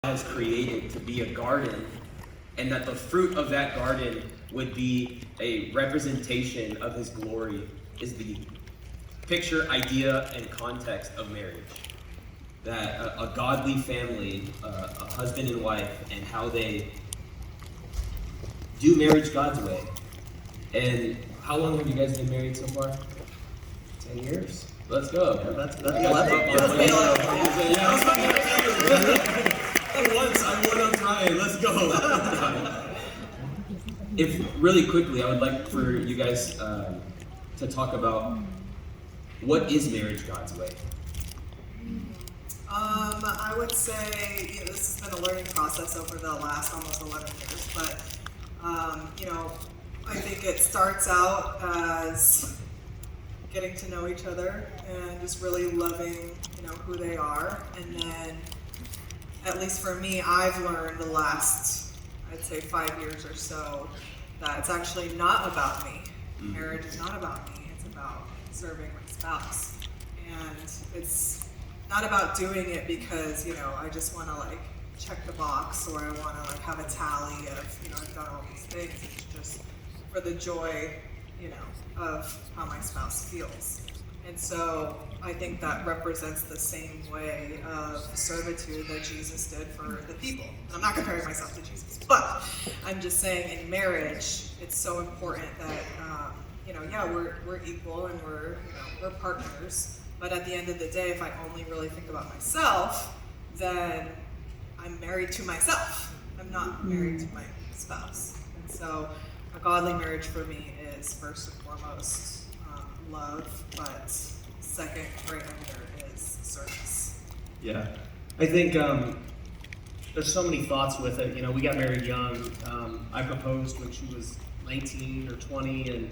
has created to be a garden, and that the fruit of that garden would be a representation of his glory, is the picture, idea, and context of marriage. That a godly family, a husband and wife, and how they do marriage God's way. And how long have you guys been married so far? 10 years. Let's go. That's 11. I'm one on Ryan. Let's go. If really quickly, I would like for you guys to talk about what is marriage God's way. I would say this has been a learning process over the last almost 11 years, but I think it starts out as getting to know each other and just really loving, who they are. And then, at least for me, I've learned the last, I'd say 5 years or so, that it's actually not about me. Marriage is not about me. It's about serving my spouse. And it's not about doing it because, I just want to check the box, or I want to have a tally of, I've done all these things. It's just for the joy, of how my spouse feels. And so I think that represents the same way of servitude that Jesus did for the people. And I'm not comparing myself to Jesus, but I'm just saying in marriage, it's so important that, we're equal and we're partners. But at the end of the day, if I only really think about myself, then I'm married to myself. I'm not married to my spouse. And so a godly marriage for me is first and foremost love, but second right under is service. Yeah, I think there's so many thoughts with it. We got married young. I proposed when she was 19 or 20,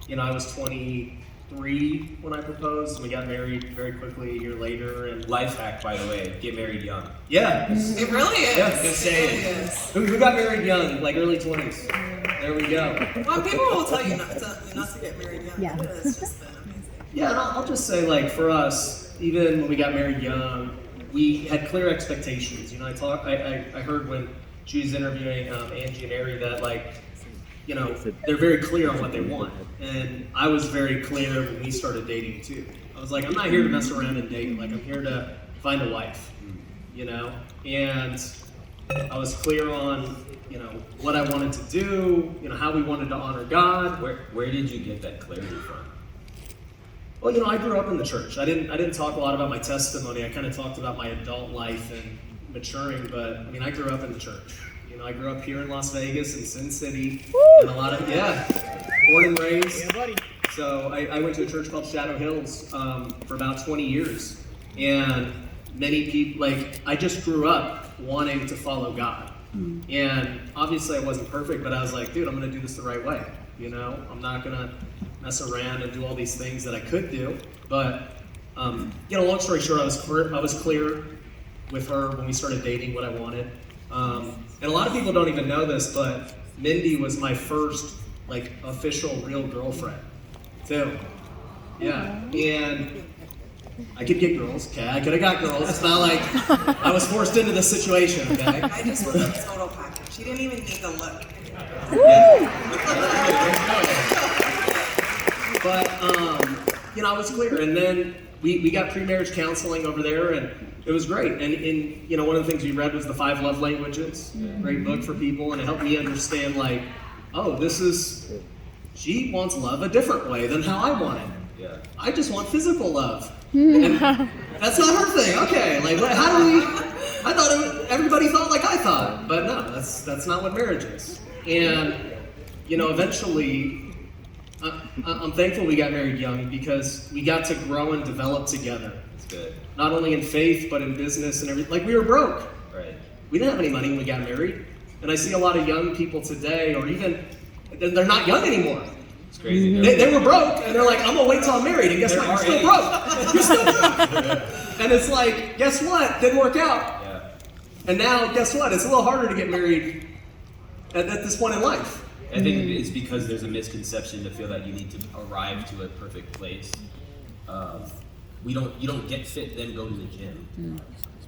and I was 23 when I proposed. And we got married very quickly a year later. And Life hack, by the way, get married young. yeah, It really is. Yeah, just saying. It really is. who got married young, like early 20s. There we go. Well, people will tell you not to get married young. Yeah. But it's just been amazing. Yeah, and I'll just say, for us, even when we got married young, we had clear expectations. I heard when she was interviewing Angie and Ari that, they're very clear on what they want. And I was very clear when we started dating, too. I was like, I'm not here to mess around and date. I'm here to find a wife, And I was clear on, what I wanted to do, how we wanted to honor God. Where did you get that clarity from? Well, I grew up in the church. I didn't talk a lot about my testimony. I kind of talked about my adult life and maturing, but I grew up in the church. I grew up here in Las Vegas in Sin City, and born and raised. Yeah, buddy. So I went to a church called Shadow Hills for about 20 years, and many people, I just grew up wanting to follow God. And obviously I wasn't perfect, but I was like, dude, I'm going to do this the right way. I'm not going to mess around and do all these things that I could do. But, long story short, I was clear with her when we started dating what I wanted. And a lot of people don't even know this, but Mindy was my first, official real girlfriend, too. Yeah. And I could get girls, okay? I could have got girls. It's not like I was forced into this situation, okay? I just was a total package. She didn't even need to look. But, I was clear. And then we got pre-marriage counseling over there, and it was great. And one of the things we read was the 5 Love Languages. Great book for people, and it helped me understand, she wants love a different way than how I want it. Yeah. I just want physical love. And that's not her thing. Okay, how do we? I thought everybody thought like I thought, but no, that's not what marriage is. And eventually, I'm thankful we got married young because we got to grow and develop together. That's good. Not only in faith, but in business and everything. We were broke. Right. We didn't have any money when we got married. And I see a lot of young people today, or even they're not young anymore. It's crazy. They were broke, and they're like, I'm gonna wait till I'm married, and guess what? You're still broke. You're still broke. And it's like, guess what? Didn't work out. Yeah. And now, guess what? It's a little harder to get married at this point in life. I think it's because there's a misconception to feel that you need to arrive to a perfect place. You don't get fit, then go to the gym.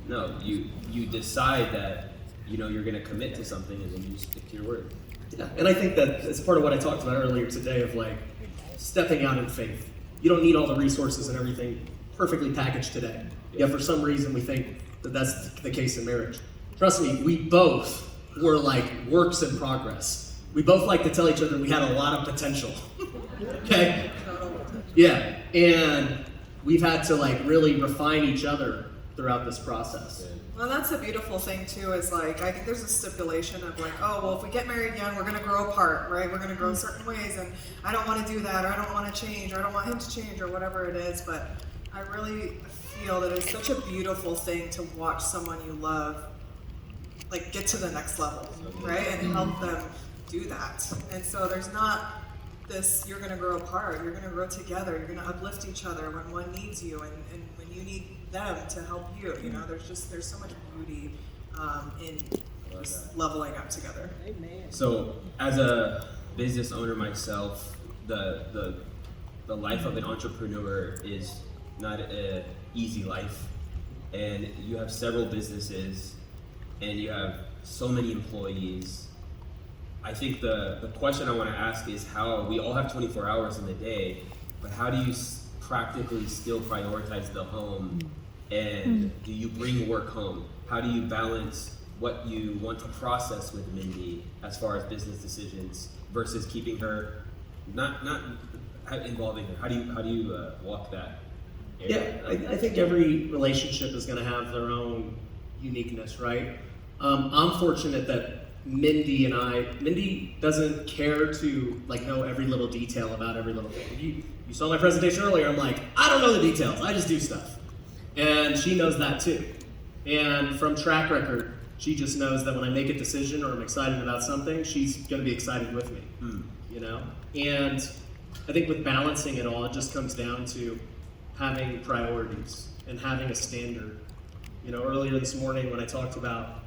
No, you decide that you're going to commit to something, and then you stick to your word. Yeah, and I think that it's part of what I talked about earlier today of like stepping out in faith. You don't need all the resources and everything perfectly packaged today. Yet for some reason we think that that's the case in marriage. Trust me, we both were like works in progress. We both like to tell each other we had a lot of potential. Okay? Yeah, and we've had to like really refine each other throughout this process. Well, that's a beautiful thing too, is like, I think there's a stipulation of like, oh, well, if we get married young, we're going to grow apart, right? We're going to grow in certain ways, and I don't want to do that, or I don't want to change, or I don't want him to change, or whatever it is. But I really feel that it's such a beautiful thing to watch someone you love, like, get to the next level, right? And help them do that. And so there's not this, you're going to grow apart, you're going to grow together, you're going to uplift each other when one needs you, and when you need them to help you. There's so much beauty in just leveling up together. So as a business owner myself, the life of an entrepreneur is not an easy life, and you have several businesses and you have so many employees. I think the question I want to ask is how we all have 24 hours in the day, but how do you practically still prioritize the home, and do you bring work home? How do you balance what you want to process with Mindy as far as business decisions versus keeping her not involving her? How do you walk that area? Yeah, I think every relationship is going to have their own uniqueness, right? I'm fortunate that Mindy doesn't care to like know every little detail about every little thing. You saw my presentation earlier. I'm like, I don't know the details. I just do stuff, and she knows that too. And from track record, she just knows that when I make a decision or I'm excited about something, she's going to be excited with me. And I think with balancing it all, it just comes down to having priorities and having a standard. Earlier this morning when I talked about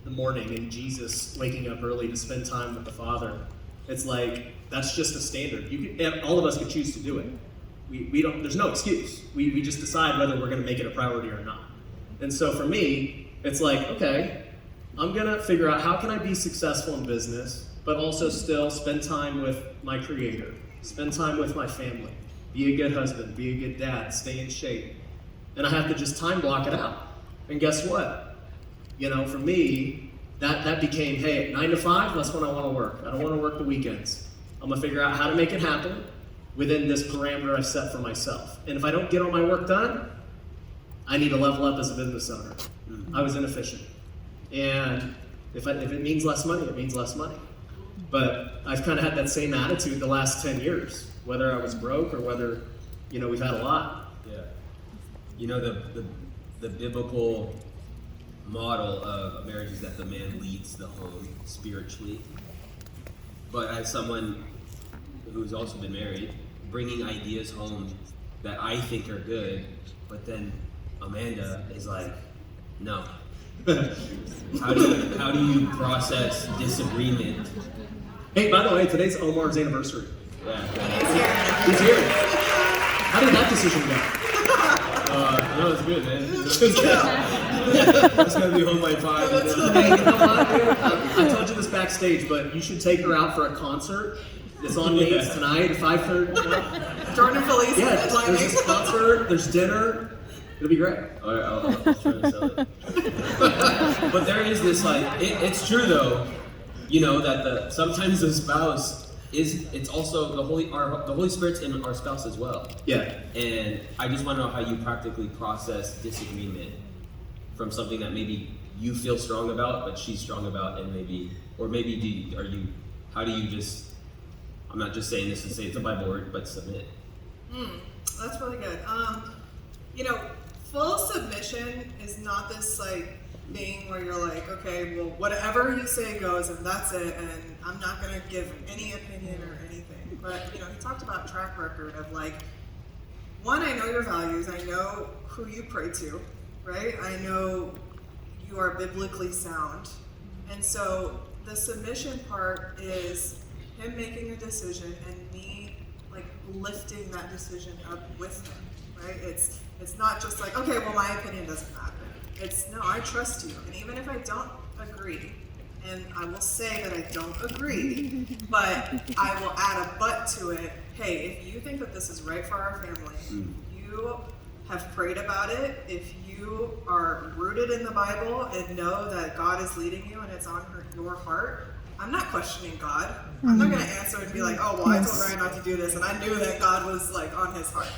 the morning and Jesus waking up early to spend time with the Father, it's like that's just a standard. All of us could choose to do it. We don't. There's no excuse. We just decide whether we're going to make it a priority or not. And so for me, it's like, okay, I'm gonna figure out how can I be successful in business, but also still spend time with my Creator, spend time with my family, be a good husband, be a good dad, stay in shape, and I have to just time block it out. And guess what? For me, that became, hey, 9 to 5, that's when I want to work. I don't want to work the weekends. I'm going to figure out how to make it happen within this parameter I've set for myself. And if I don't get all my work done, I need to level up as a business owner. I was inefficient. And if it means less money, it means less money. But I've kind of had that same attitude the last 10 years, whether I was broke or whether, we've had a lot. Yeah. The biblical model of marriage is that the man leads the home spiritually. But as someone who's also been married, bringing ideas home that I think are good, but then Amanda is like, no. How do you process disagreement? Hey, by the way, today's Omar's anniversary. Yeah. He's here. How did that decision go? No, it's good, man. It's gonna be home by 5. Hey, you know what? I told you this backstage, but you should take her out for a concert. It's on Maine's tonight at 5:30. Jordan Felice. Yeah, there's this concert, there's dinner. It'll be great. All right, I'll try to sell it. But there is this it's true though, that sometimes the spouse it's also the Holy Spirit's in our spouse as well. Yeah. And I just want to know how you practically process disagreement from something that maybe you feel strong about, but she's strong about, and how do you just, I'm not just saying this to say it's a Bible word, but submit. That's really good. Full submission is not this thing where you're like, okay, well, whatever you say goes, and that's it, and I'm not going to give any opinion or anything. But he talked about track record of one, I know your values, I know who you pray to, right? I know you are biblically sound, and so the submission part is him making a decision and me lifting that decision up with him, right? It's not just okay, well, my opinion doesn't matter. It's, no, I trust you. And even if I don't agree, and I will say that I don't agree, but I will add a but to it. Hey, if you think that this is right for our family, you have prayed about it, if you are rooted in the Bible and know that God is leading you and it's on your heart, I'm not questioning God. I'm not going to answer and be like, oh, well, I told Ryan not to do this, and I knew that God was like on his heart.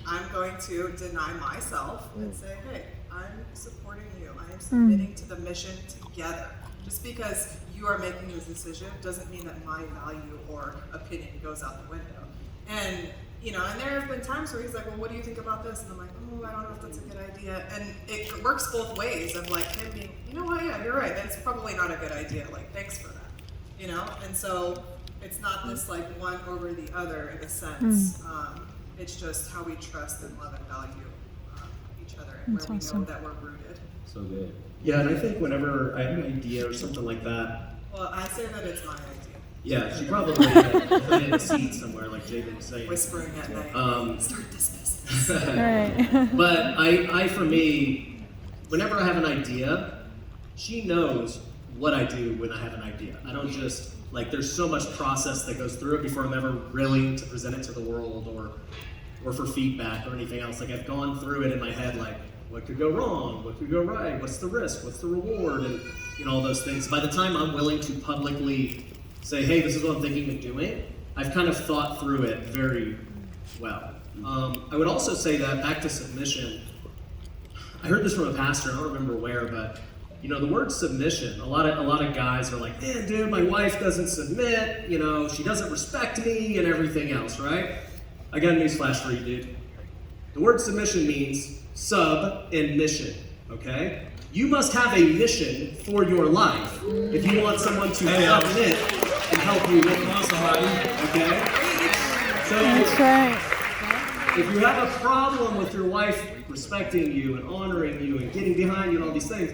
I'm going to deny myself and say, hey, I'm supporting you. I am submitting to the mission together. Just because you are making this decision doesn't mean that my value or opinion goes out the window. And, you know, and there have been times where he's like, well, what do you think about this? And I'm like, oh, I don't know if that's a good idea. And it works both ways of like him being, you know what, yeah, you're right. That's probably not a good idea. Like, thanks for that. You know? And so it's not this like one over the other in a sense. It's just how we trust and love and value each other and where we know that we're rooted. So good. Yeah, and I think whenever I have an idea or something like that, Well, I say that it's my idea. yeah, she probably put it in a seat somewhere, like Jacob was saying. Whispering at night. Start this business. Right. But I, for me, whenever I have an idea, she knows what I do when I have an idea. I don't just, like, there's so much process that goes through it before I'm ever willing to present it to the world or for feedback or anything else. Like, I've gone through it in my head, like, what could go wrong? What could go right? What's the risk? What's the reward? And, you know, all those things. By the time I'm willing to publicly say, hey, this is what I'm thinking of doing, I've kind of thought through it very well. I would also say that, back to submission, I heard this from a pastor, I don't remember where, but you know, the word submission, a lot of guys are like, man, dude, my wife doesn't submit, you know, she doesn't respect me and everything else, right? I got a news flash for you, dude. The word submission means sub and mission, okay? You must have a mission for your life if you want someone to submit and help you with somebody, okay? So, That's right. if you have a problem with your wife respecting you and honoring you and getting behind you and all these things,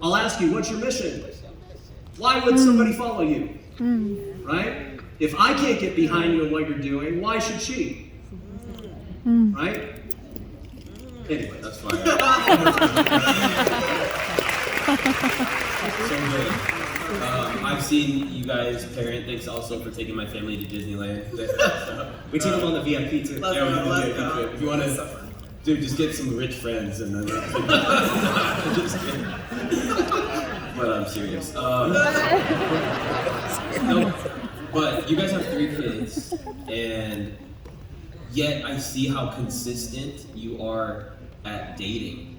I'll ask you, what's your mission? Why would somebody follow you? Right? If I can't get behind you and what you're doing, why should she? Right? Anyway, That's fine. So good. I've seen you guys parent. Thanks also for taking my family to Disneyland. we took them on the VIP too. Let's Yeah, we go, can do let's it. go. If you want to, dude, just get some rich friends and then. Just kidding. But I'm serious. No, but you guys have 3 kids, and yet I see how consistent you are at dating.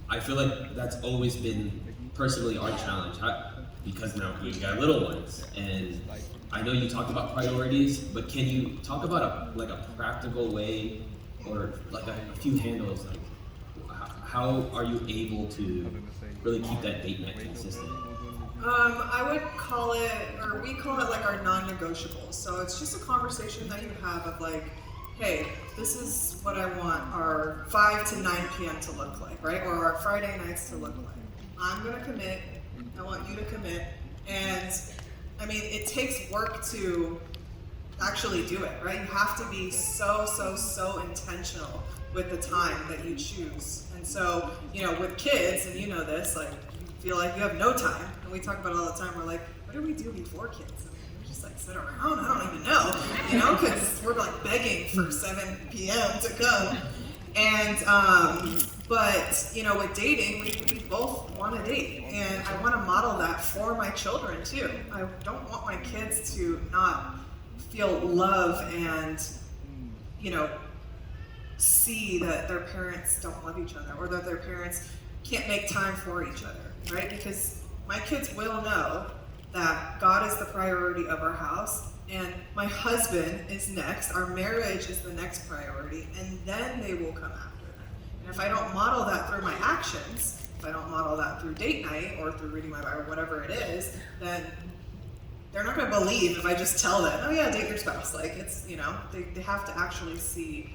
I feel like that's always been personally our challenge, because now we've got little ones, and I know you talked about priorities, but can you talk about a practical way, or like a few handles, like how are you able to really keep that date night consistent? I would call it, or we call it like our non-negotiables. So it's just a conversation that you have of like, hey, this is what I want our 5 to 9 p.m. to look like, right? Or our Friday nights to look like. I'm gonna commit, I want you to commit. And I mean, it takes work to actually do it, right? You have to be so intentional with the time that you choose. And so, you know, with kids, and you know this, like, you feel like you have no time. And we talk about it all the time. We're like, what do we do before kids? I mean, we just like sit around. I don't even know, you know, because we're like begging for 7 p.m. to come. And, but, you know, with dating, we both want to date. And I want to model that for my children too. I don't want my kids to not feel love and, you know, see that their parents don't love each other, or that their parents can't make time for each other, right? Because my kids will know that God is the priority of our house, and my husband is next, our marriage is the next priority, and then they will come after that. And if I don't model that through my actions, if I don't model that through date night or through reading my Bible, whatever it is, then they're not going to believe if I just tell them, oh yeah, date your spouse. Like, it's, you know, they have to actually see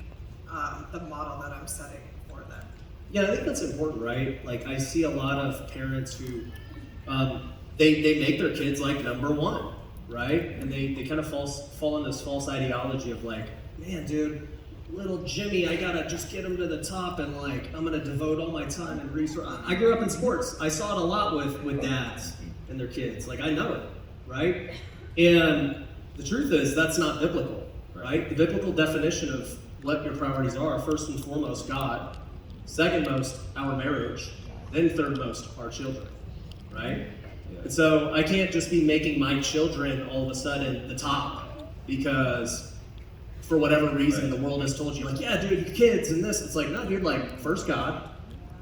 the model that I'm setting for them. Yeah, I think that's important, right? Like, I see a lot of parents who, they make their kids like number one, right? And they kind of fall in this false ideology of like, man, dude, little Jimmy, I gotta just get him to the top and like, I'm gonna devote all my time and resources. I grew up in sports. I saw it a lot with dads and their kids. Like, I know it, right? And the truth is, that's not biblical, right? The biblical definition of what your priorities are, first and foremost, God. Second most, our marriage. Then third most, our children, right? Yeah. And so I can't just be making my children all of a sudden the top because for whatever reason the world has told you, like, yeah, dude, your kids and this. It's like, no, dude, like, first God,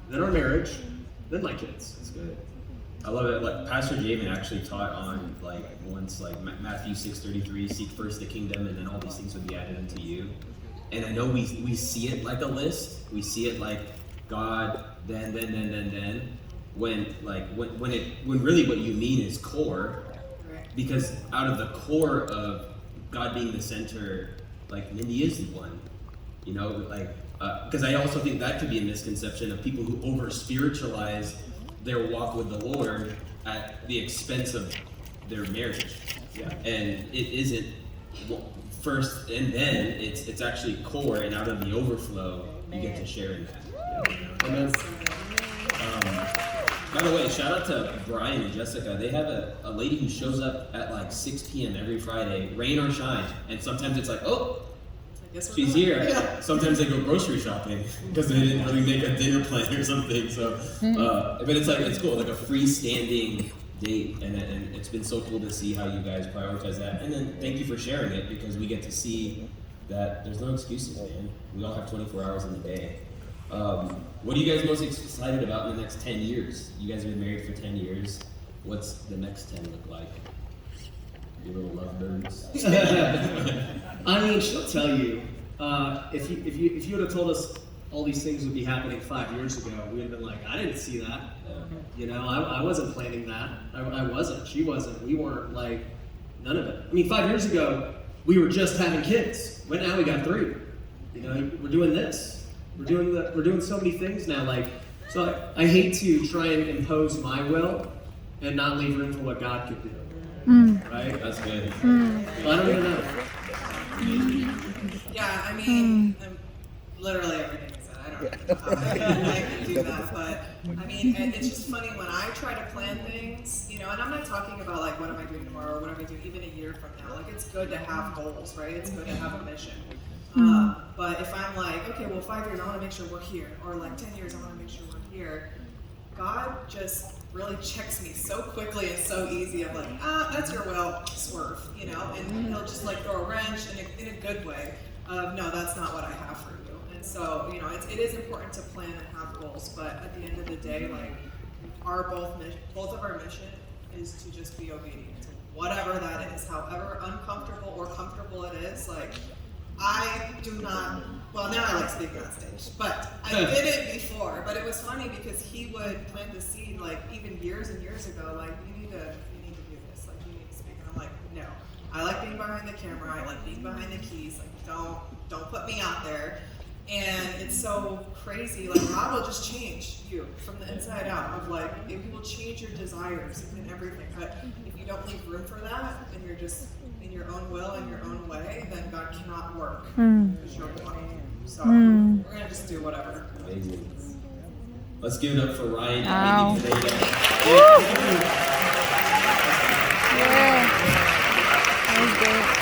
then our marriage, then my kids. That's good. I love it. Like Pastor Jamin actually taught on like once like Matthew 6:33, seek first the kingdom, and then all these things will be added unto you. And I know we see it like a list. We see it like God, then. When really what you mean is core, because out of the core of God being the center, like Mindy is the one, you know, like because I also think that could be a misconception of people who over spiritualize their walk with the Lord at the expense of their marriage. Yeah. And it isn't first and then, it's actually core, and out of the overflow you get to share in that. Amen. By the way, shout out to Brian and Jessica. They have a lady who shows up at like 6 p.m. every Friday, rain or shine. And sometimes it's like, oh, she's here. Yeah. Sometimes they go grocery shopping because they didn't really make a dinner plan or something. So, but it's like, it's cool, like a freestanding date. And it's been so cool to see how you guys prioritize that. And then thank you for sharing it, because we get to see that there's no excuses, man. We all have 24 hours in the day. What are you guys most excited about in the next 10 years? You guys have been married for 10 years. What's the next 10 look like? Your little lovebirds. I mean, she'll tell you. If you would have told us all these things would be happening 5 years ago, we'd have been like, I didn't see that. Yeah. You know, I wasn't planning that. I wasn't. She wasn't. We weren't, like, none of it. I mean, 5 years ago, we were just having kids. But now we got 3. You know, we're doing this. We're doing so many things now. Like, so I hate to try and impose my will and not leave room for what God could do. Right? That's good. Well, I don't even know. Yeah, I mean, literally everything you said. I don't know how I can do that, but I mean, it's just funny when I try to plan things, you know, and I'm not talking about like, what am I doing tomorrow, or what am I doing even a year from now. Like, it's good to have goals, right? It's good to have a mission. But if I'm like, okay, well, 5 years, I want to make sure we're here, or like 10 years, I want to make sure we're here, God just really checks me so quickly and so easy. I'm like, that's your will, swerve, you know, and he'll just like throw a wrench in a good way of, no, that's not what I have for you. And so, you know, it is important to plan and have goals, but at the end of the day, like, both of our mission is to just be obedient to whatever that is, however uncomfortable or comfortable it is. Like, I do not, well, now I like speaking on stage, but I did it before. But it was funny because he would plant the seed, like, even years and years ago, like, you need to do this, like, you need to speak. And I'm like, no, I like being behind the camera, I like being behind the keys, like, don't put me out there. And it's so crazy, like, God will just change you from the inside out, of like, it will change your desires and everything. But if you don't leave room for that, and you're just in your own will and your own way, then God cannot work because you're wanting Him. So we're gonna just do whatever. Amazing. Let's give it up for Ryan Wow. and Mindy Pineda. Yeah. That was great.